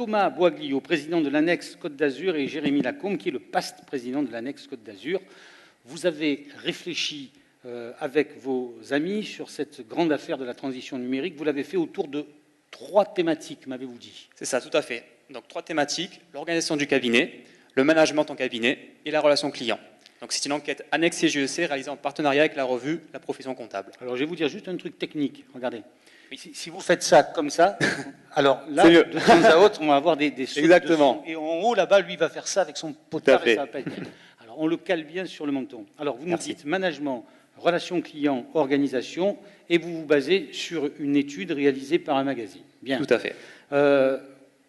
Thomas Boiglio, président de l'Annexe Côte d'Azur, et Jérémy Lacombe, qui est le PAST, président de l'Annexe Côte d'Azur. Vous avez réfléchi avec vos amis sur cette grande affaire de la transition numérique. Vous l'avez fait autour de 3 thématiques, m'avez-vous dit? C'est ça, tout à fait. Donc 3 thématiques, l'organisation du cabinet, le management en cabinet et la relation client. Donc c'est une enquête annexe CGEC réalisée en partenariat avec la revue La Profession Comptable. Alors je vais vous dire juste un truc technique, regardez. Oui. Si vous faites ça comme ça, alors là, de temps à autre, on va avoir des sauts. Exactement. Dessous, et en haut, là-bas, lui va faire ça avec son potard et ça va pas être bien. Alors on le cale bien sur le menton. Alors vous nous dites management, relation client, organisation, et vous vous basez sur une étude réalisée par un magazine. Bien. Tout à fait.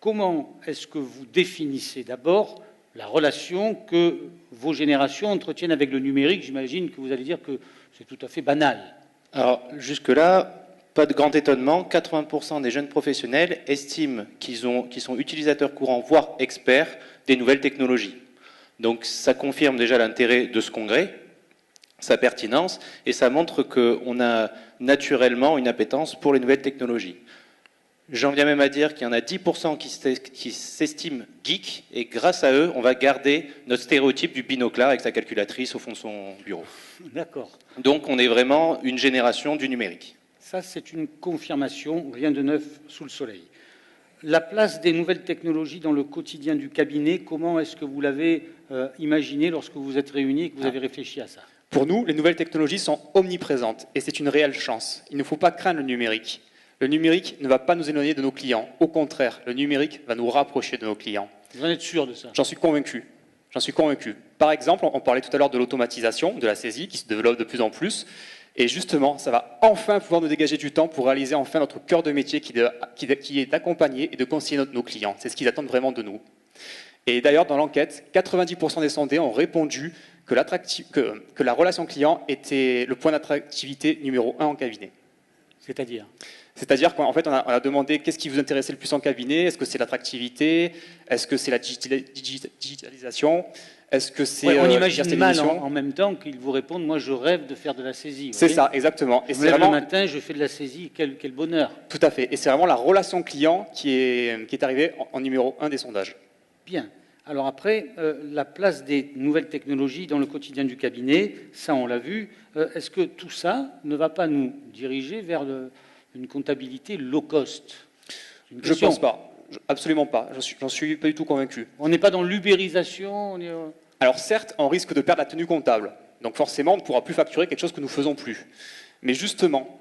Comment est-ce que vous définissez d'abord la relation que vos générations entretiennent avec le numérique? J'imagine que vous allez dire que c'est tout à fait banal. Alors, jusque-là, pas de grand étonnement. 80% des jeunes professionnels estiment qu'ils sont utilisateurs courants, voire experts, des nouvelles technologies. Donc, ça confirme déjà l'intérêt de ce congrès, sa pertinence, et ça montre qu'on a naturellement une appétence pour les nouvelles technologies. J'en viens même à dire qu'il y en a 10% qui s'estiment geeks, et grâce à eux, on va garder notre stéréotype du binoclard avec sa calculatrice au fond de son bureau. D'accord. Donc on est vraiment une génération du numérique. Ça, c'est une confirmation, rien de neuf sous le soleil. La place des nouvelles technologies dans le quotidien du cabinet, comment est-ce que vous l'avez imaginé lorsque vous êtes réunis et que vous avez réfléchi à ça? Pour nous, les nouvelles technologies sont omniprésentes, et c'est une réelle chance. Il ne faut pas craindre le numérique. Le numérique ne va pas nous éloigner de nos clients. Au contraire, le numérique va nous rapprocher de nos clients. Vous en êtes sûr de ça? J'en suis convaincu. J'en suis convaincu. Par exemple, on parlait tout à l'heure de l'automatisation, de la saisie, qui se développe de plus en plus. Et justement, ça va enfin pouvoir nous dégager du temps pour réaliser enfin notre cœur de métier qui est d'accompagner et de conseiller nos clients. C'est ce qu'ils attendent vraiment de nous. Et d'ailleurs, dans l'enquête, 90% des sondés ont répondu que la relation client était le point d'attractivité numéro 1 en cabinet. C'est-à-dire qu'en fait, on a demandé qu'est-ce qui vous intéressait le plus en cabinet. Est-ce que c'est l'attractivité? Est-ce que c'est la digitalisation? Est-ce que c'est on imagine mal en même temps qu'ils vous répondent « moi je rêve de faire de la saisie ». C'est ça, exactement. Et c'est vraiment... le matin, je fais de la saisie, quel bonheur. Tout à fait. Et c'est vraiment la relation client qui est arrivée en numéro 1 des sondages. Bien. Alors après, la place des nouvelles technologies dans le quotidien du cabinet, ça on l'a vu. Est-ce que tout ça ne va pas nous diriger vers une comptabilité low cost? Je ne pense pas. Absolument pas. J'en suis pas du tout convaincu. On n'est pas dans l'ubérisation? Alors certes, on risque de perdre la tenue comptable. Donc forcément, on ne pourra plus facturer quelque chose que nous ne faisons plus. Mais justement,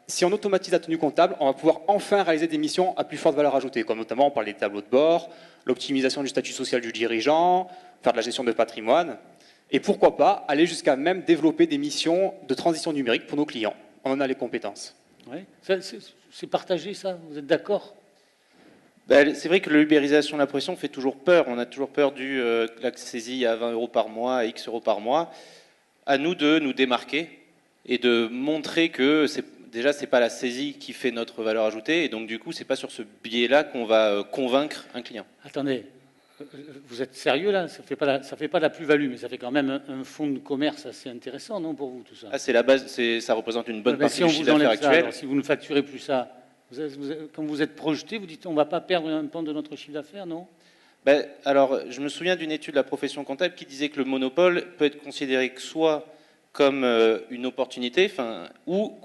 si on automatise la tenue comptable, on va pouvoir enfin réaliser des missions à plus forte valeur ajoutée, comme notamment on parle des tableaux de bord, l'optimisation du statut social du dirigeant, faire de la gestion de patrimoine, et pourquoi pas aller jusqu'à même développer des missions de transition numérique pour nos clients. On en a les compétences. Oui. C'est partagé ça? Vous êtes d'accord? C'est vrai que l'ubérisation de la profession fait toujours peur. On a toujours peur la saisie à 20 € par mois, à X € par mois. À nous de nous démarquer et de montrer que déjà, ce n'est pas la saisie qui fait notre valeur ajoutée. Et donc, du coup, ce n'est pas sur ce biais-là qu'on va convaincre un client. Attendez, vous êtes sérieux là? Ça ne fait pas de la plus-value, mais ça fait quand même un fonds de commerce assez intéressant, non, pour vous, tout ça? C'est la base, ça représente une bonne partie du chiffre d'affaires actuel. Alors, si vous ne facturez plus ça, quand vous êtes projeté, vous dites on ne va pas perdre un pan de notre chiffre d'affaires, non? Alors, je me souviens d'une étude de la profession comptable qui disait que le monopole peut être considéré que soit comme une opportunité, ou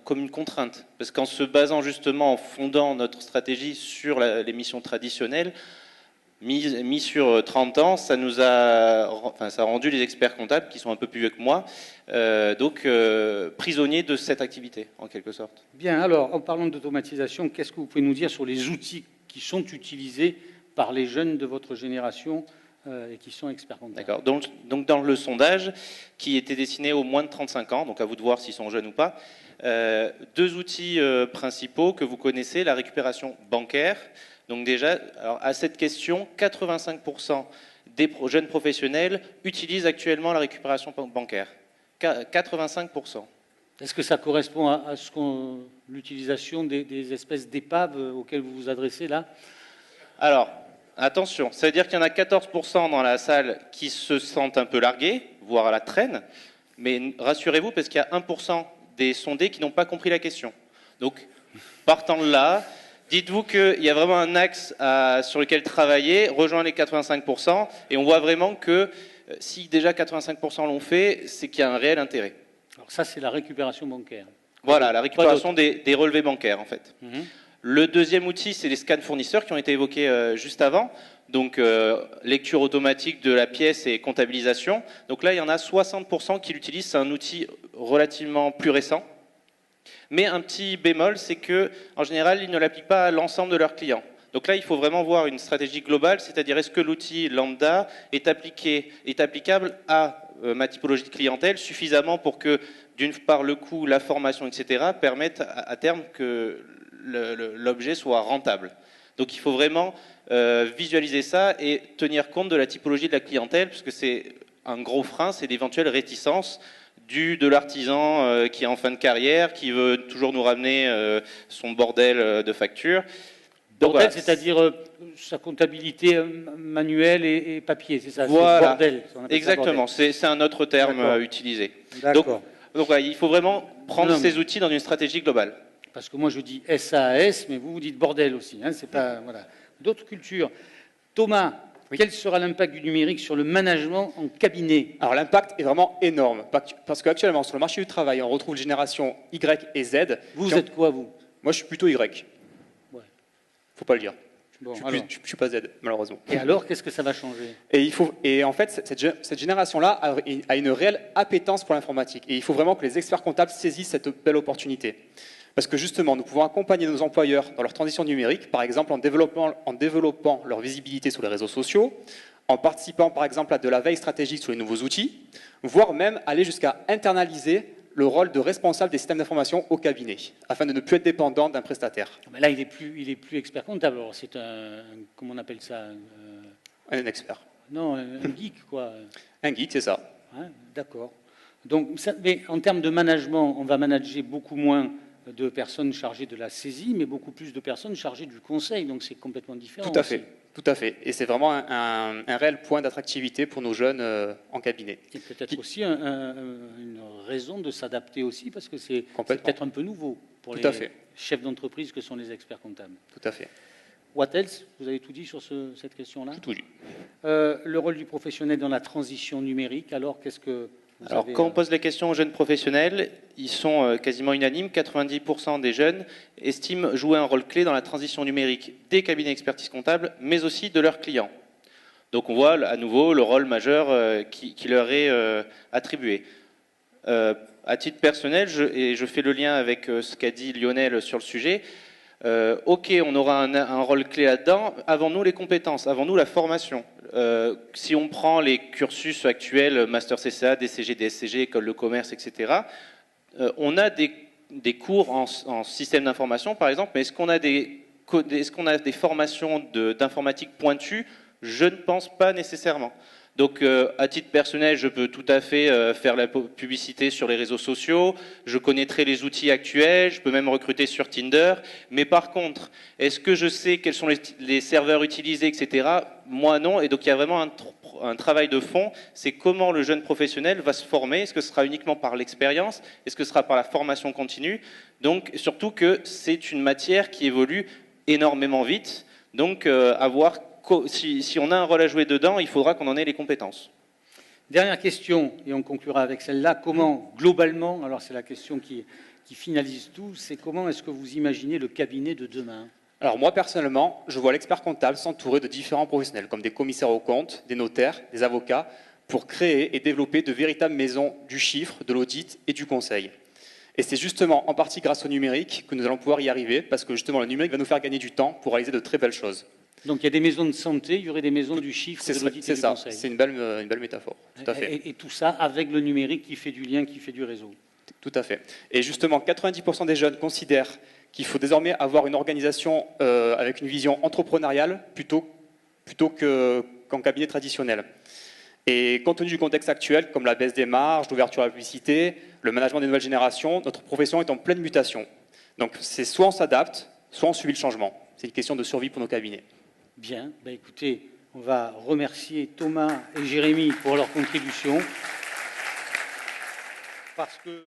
comme une contrainte. Parce qu'en se basant justement, en fondant notre stratégie sur les missions traditionnelles, mis sur 30 ans, ça a rendu les experts comptables, qui sont un peu plus vieux que moi, prisonniers de cette activité, en quelque sorte. Bien, alors, en parlant d'automatisation, qu'est-ce que vous pouvez nous dire sur les outils qui sont utilisés par les jeunes de votre génération et qui sont experts comptables? D'accord. Donc, dans le sondage, qui était destiné aux moins de 35 ans, donc à vous de voir s'ils sont jeunes ou pas, 2 outils principaux que vous connaissez, la récupération bancaire. Donc déjà, alors à cette question, 85% des jeunes professionnels utilisent actuellement la récupération bancaire. 85%. Est-ce que ça correspond à l'utilisation des espèces d'épaves auxquelles vous vous adressez là? Alors, attention, ça veut dire qu'il y en a 14% dans la salle qui se sentent un peu largués, voire à la traîne, mais rassurez-vous parce qu'il y a 1% des sondés qui n'ont pas compris la question. Donc, partant de là, dites-vous qu'il y a vraiment un axe sur lequel travailler, rejoindre les 85%, et on voit vraiment que si déjà 85% l'ont fait, c'est qu'il y a un réel intérêt. Alors ça, c'est la récupération bancaire. Voilà, la récupération des relevés bancaires, en fait. Le deuxième outil, c'est les scans fournisseurs qui ont été évoqués juste avant. Donc, lecture automatique de la pièce et comptabilisation. Donc là, il y en a 60% qui l'utilisent. C'est un outil relativement plus récent. Mais un petit bémol, c'est que en général, ils ne l'appliquent pas à l'ensemble de leurs clients. Donc là, il faut vraiment voir une stratégie globale, c'est-à-dire est-ce que l'outil lambda est applicable à ma typologie de clientèle suffisamment pour que, d'une part, le coût, la formation, etc., permettent à terme que l'objet soit rentable. Donc il faut vraiment visualiser ça et tenir compte de la typologie de la clientèle, parce que c'est un gros frein, c'est l'éventuelle réticence de l'artisan qui est en fin de carrière, qui veut toujours nous ramener son bordel de factures. Bordel, voilà. C'est-à-dire sa comptabilité manuelle et papier, c'est ça? Voilà, bordel. Exactement, c'est un autre terme utilisé. D'accord. Donc voilà, il faut vraiment prendre ces outils dans une stratégie globale. Parce que moi je dis SAS, mais vous dites bordel aussi. Hein, c'est pas, voilà. D'autres cultures. Thomas, oui. Quel sera l'impact du numérique sur le management en cabinet? Alors l'impact est vraiment énorme, parce qu'actuellement sur le marché du travail, on retrouve les générations Y et Z. Vous êtes quoi, vous? Moi je suis plutôt Y. Ouais. Faut pas le dire. Bon, je ne suis pas Z, malheureusement. Et alors, qu'est-ce que ça va changer? Et en fait, cette génération-là a une réelle appétence pour l'informatique. Et il faut vraiment que les experts comptables saisissent cette belle opportunité. Parce que justement, nous pouvons accompagner nos employeurs dans leur transition numérique, par exemple en développant leur visibilité sur les réseaux sociaux, en participant par exemple à de la veille stratégique sur les nouveaux outils, voire même aller jusqu'à internaliser le rôle de responsable des systèmes d'information au cabinet, afin de ne plus être dépendant d'un prestataire. Mais là, il est plus expert comptable. Alors c'est comment on appelle ça? Un expert. Non, un geek, quoi. Un geek, c'est ça. Hein, d'accord. Donc, mais en termes de management, on va manager beaucoup moins de personnes chargées de la saisie, mais beaucoup plus de personnes chargées du conseil. Donc c'est complètement différent. Tout à fait. Tout à fait. Et c'est vraiment un réel point d'attractivité pour nos jeunes en cabinet. Et peut-être aussi une raison de s'adapter aussi, parce que c'est peut-être un peu nouveau pour les chefs d'entreprise que sont les experts comptables. Tout à fait. What else? Vous avez tout dit sur cette question-là? Tout dit. Le rôle du professionnel dans la transition numérique, alors qu'est-ce que vous Alors, avez, quand on pose la question aux jeunes professionnels, ils sont quasiment unanimes. 90% des jeunes estiment jouer un rôle clé dans la transition numérique des cabinets d'expertise comptable, mais aussi de leurs clients. Donc, on voit à nouveau le rôle majeur qui leur est attribué. À titre personnel, je fais le lien avec ce qu'a dit Lionel sur le sujet. Ok, on aura un rôle clé là-dedans. Avons-nous les compétences? Avons-nous la formation? Si on prend les cursus actuels, Master CCA, DCG, DSCG, École de commerce, etc., on a des cours en système d'information, par exemple, mais est-ce qu'on a des formations d'informatique pointues? Je ne pense pas nécessairement. Donc, à titre personnel, je peux tout à fait faire la publicité sur les réseaux sociaux, je connaîtrai les outils actuels, je peux même recruter sur Tinder, mais par contre, est-ce que je sais quels sont les serveurs utilisés, etc. Moi, non, et donc il y a vraiment un travail de fond, c'est comment le jeune professionnel va se former, est-ce que ce sera uniquement par l'expérience, est-ce que ce sera par la formation continue, donc surtout que c'est une matière qui évolue énormément vite, donc si on a un rôle à jouer dedans, il faudra qu'on en ait les compétences. Dernière question, et on conclura avec celle-là. Comment, globalement, alors c'est la question qui finalise tout, c'est comment est-ce que vous imaginez le cabinet de demain? Alors moi, personnellement, je vois l'expert comptable s'entourer de différents professionnels, comme des commissaires aux comptes, des notaires, des avocats, pour créer et développer de véritables maisons du chiffre, de l'audit et du conseil. Et c'est justement en partie grâce au numérique que nous allons pouvoir y arriver, parce que justement le numérique va nous faire gagner du temps pour réaliser de très belles choses. Donc il y a des maisons de santé, il y aurait des maisons du chiffre, de l'audit et du conseil. C'est une belle métaphore, tout à fait. Et tout ça avec le numérique qui fait du lien, qui fait du réseau. Tout à fait. Et justement, 90% des jeunes considèrent qu'il faut désormais avoir une organisation avec une vision entrepreneuriale plutôt qu'en cabinet traditionnel. Et compte tenu du contexte actuel, comme la baisse des marges, l'ouverture à la publicité, le management des nouvelles générations, notre profession est en pleine mutation. Donc c'est soit on s'adapte, soit on subit le changement. C'est une question de survie pour nos cabinets. Bien, ben écoutez, on va remercier Thomas et Jérémy pour leur contribution. Parce que